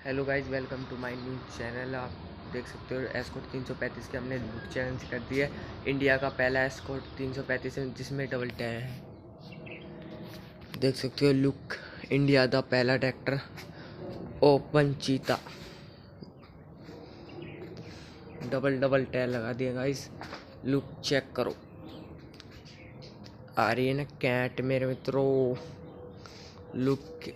Hello guys, welcome to my new channel. आप देख सकते हो एस्कॉर्ट 335 के हमने लुक चेंज कर दिया है। इंडिया का पहला एस्कॉर्ट 335 है जिसमें डबल टायर है। देख सकते हो लुक, इंडिया का पहला ट्रैक्टर ओपन चीता, डबल टायर लगा दिया गाइज। लुक चेक करो, आ रही है ना कैट मेरे मित्रों। लुक